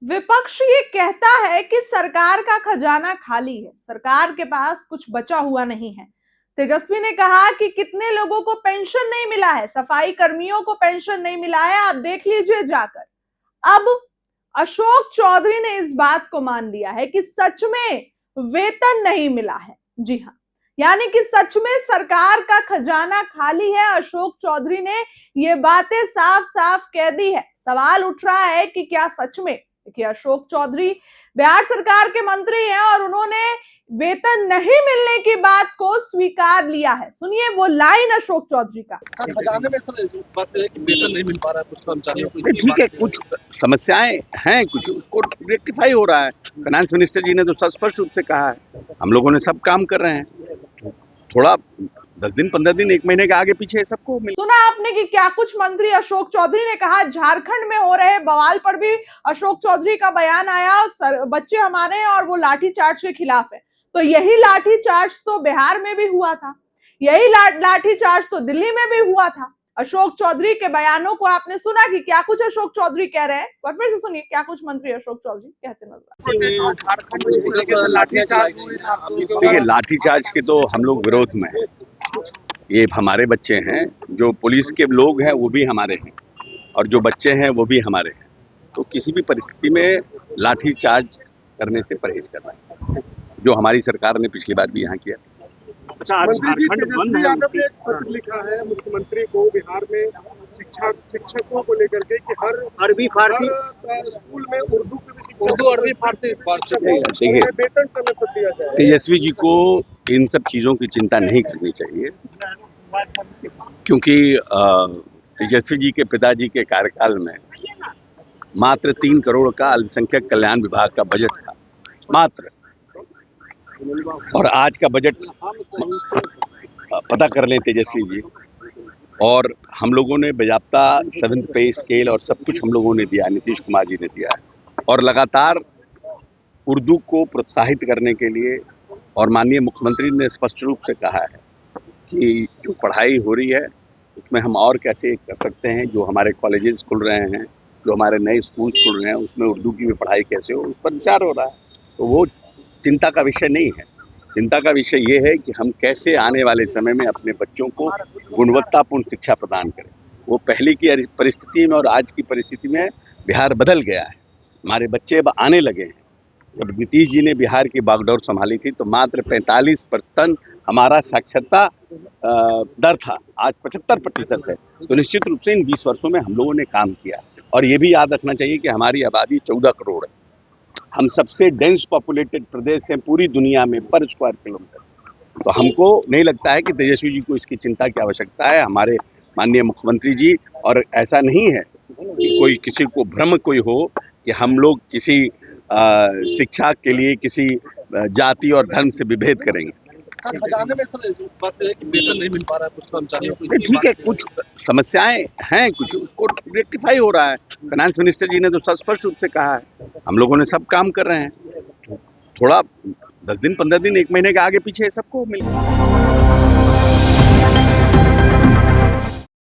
विपक्ष ये कहता है कि सरकार का खजाना खाली है, सरकार के पास कुछ बचा हुआ नहीं है। तेजस्वी ने कहा कि कितने लोगों को पेंशन नहीं मिला है, सफाई कर्मियों को पेंशन नहीं मिला है, आप देख लीजिए जाकर। अब अशोक चौधरी ने इस बात को मान लिया है कि सच में वेतन नहीं मिला है। जी हाँ, यानी कि सच में सरकार का खजाना खाली है। अशोक चौधरी ने ये बातें साफ साफ कह दी है। सवाल उठ रहा है कि क्या सच में, देखिए अशोक चौधरी बिहार सरकार के मंत्री हैं और उन्होंने वेतन नहीं मिलने की बात को स्वीकार लिया है। सुनिए वो लाइन अशोक चौधरी का। खजाने में बात है कि वेतन नहीं मिल पा रहा है कुछ कर्मचारियों को। ठीक है, कुछ समस्याएं हैं, कुछ उसको रेक्टिफाई हो रहा है। फाइनेंस मिनिस्टर जी ने तो स्पष्ट रूप से कहा है, हम लोगों ने सब काम कर रहे हैं। थोड़ा 10 दिन 15 दिन 1 महीने के आगे पीछे सबको मिल। सुना आपने कि क्या कुछ मंत्री अशोक चौधरी ने कहा। झारखंड में हो रहे बवाल पर भी अशोक चौधरी का बयान आया, बच्चे हमारे हैं और वो लाठीचार्ज के खिलाफ है। तो यही लाठीचार्ज तो बिहार में भी हुआ था, यही लाठीचार्ज तो दिल्ली में भी हुआ था। अशोक चौधरी के बयानों को आपने सुना कि क्या कुछ अशोक चौधरी कह रहे हैं। और फिर से सुनिए क्या कुछ मंत्री अशोक चौधरी कहते नजर। देखिए, लाठीचार्ज के तो हम लोग विरोध में हैं। ये हमारे बच्चे हैं, जो पुलिस के लोग हैं वो भी हमारे हैं और जो बच्चे हैं वो भी हमारे हैं। तो किसी भी परिस्थिति में लाठीचार्ज करने से परहेज करना है, जो हमारी सरकार ने पिछली बार भी यहाँ किया। अच्छा, आज झारखंड बंद है। एक पत्र लिखा है मुख्यमंत्री को बिहार में शिक्षकों को लेकर के कि हर अरबी फारसी स्कूल में उर्दू अरबी फारसी देखिए, वेतन समय पर दिया जाए। तेजस्वी जी को इन सब चीज़ों की चिंता नहीं करनी चाहिए, क्योंकि तेजस्वी जी के पिताजी के कार्यकाल में मात्र 3 करोड़ का अल्पसंख्यक कल्याण विभाग का बजट था, मात्र। और आज का बजट पता कर लें तेजस्वी जी, और हम लोगों ने बाज़ाब्ता 7th पे स्केल और सब कुछ हम लोगों ने दिया, नीतीश कुमार जी ने दिया है। और लगातार उर्दू को प्रोत्साहित करने के लिए, और माननीय मुख्यमंत्री ने स्पष्ट रूप से कहा है कि जो पढ़ाई हो रही है उसमें हम और कैसे कर सकते हैं। जो हमारे कॉलेजेस खुल रहे हैं, जो हमारे नए स्कूल खुल रहे हैं, उसमें उर्दू की भी पढ़ाई कैसे हो, उस पर विचार हो रहा है। तो वो चिंता का विषय नहीं है। चिंता का विषय ये है कि हम कैसे आने वाले समय में अपने बच्चों को गुणवत्तापूर्ण शिक्षा प्रदान करें। वो पहले की परिस्थिति में और आज की परिस्थिति में बिहार बदल गया है। हमारे बच्चे अब आने लगे हैं। जब नीतीश जी ने बिहार की बागडोर संभाली थी तो मात्र 45% हमारा साक्षरता दर था, आज 75% है। तो निश्चित रूप से इन 20 वर्षों में हम लोगों ने काम किया। और ये भी याद रखना चाहिए कि हमारी आबादी 14 करोड़ है। हम सबसे डेंस पॉपुलेटेड प्रदेश हैं पूरी दुनिया में पर स्क्वायर किलोमीटर। तो हमको नहीं लगता है कि तेजस्वी जी को इसकी चिंता की आवश्यकता है। हमारे माननीय मुख्यमंत्री जी, और ऐसा नहीं है कि कोई किसी को भ्रम कोई हो कि हम लोग किसी शिक्षा के लिए किसी जाति और धर्म से विभेद करेंगे। खजाने में बात है कि वेतन नहीं मिल पा रहा है कुछ कर्मचारियों को। ठीक है, कुछ समस्याएं हैं, कुछ उसको रेक्टिफाई हो रहा है। फाइनेंस मिनिस्टर जी ने तो स्पष्ट रूप से कहा है, हम लोगों ने सब काम कर रहे हैं। थोड़ा 10 दिन 15 दिन 1 महीने के आगे पीछे सबको मिल।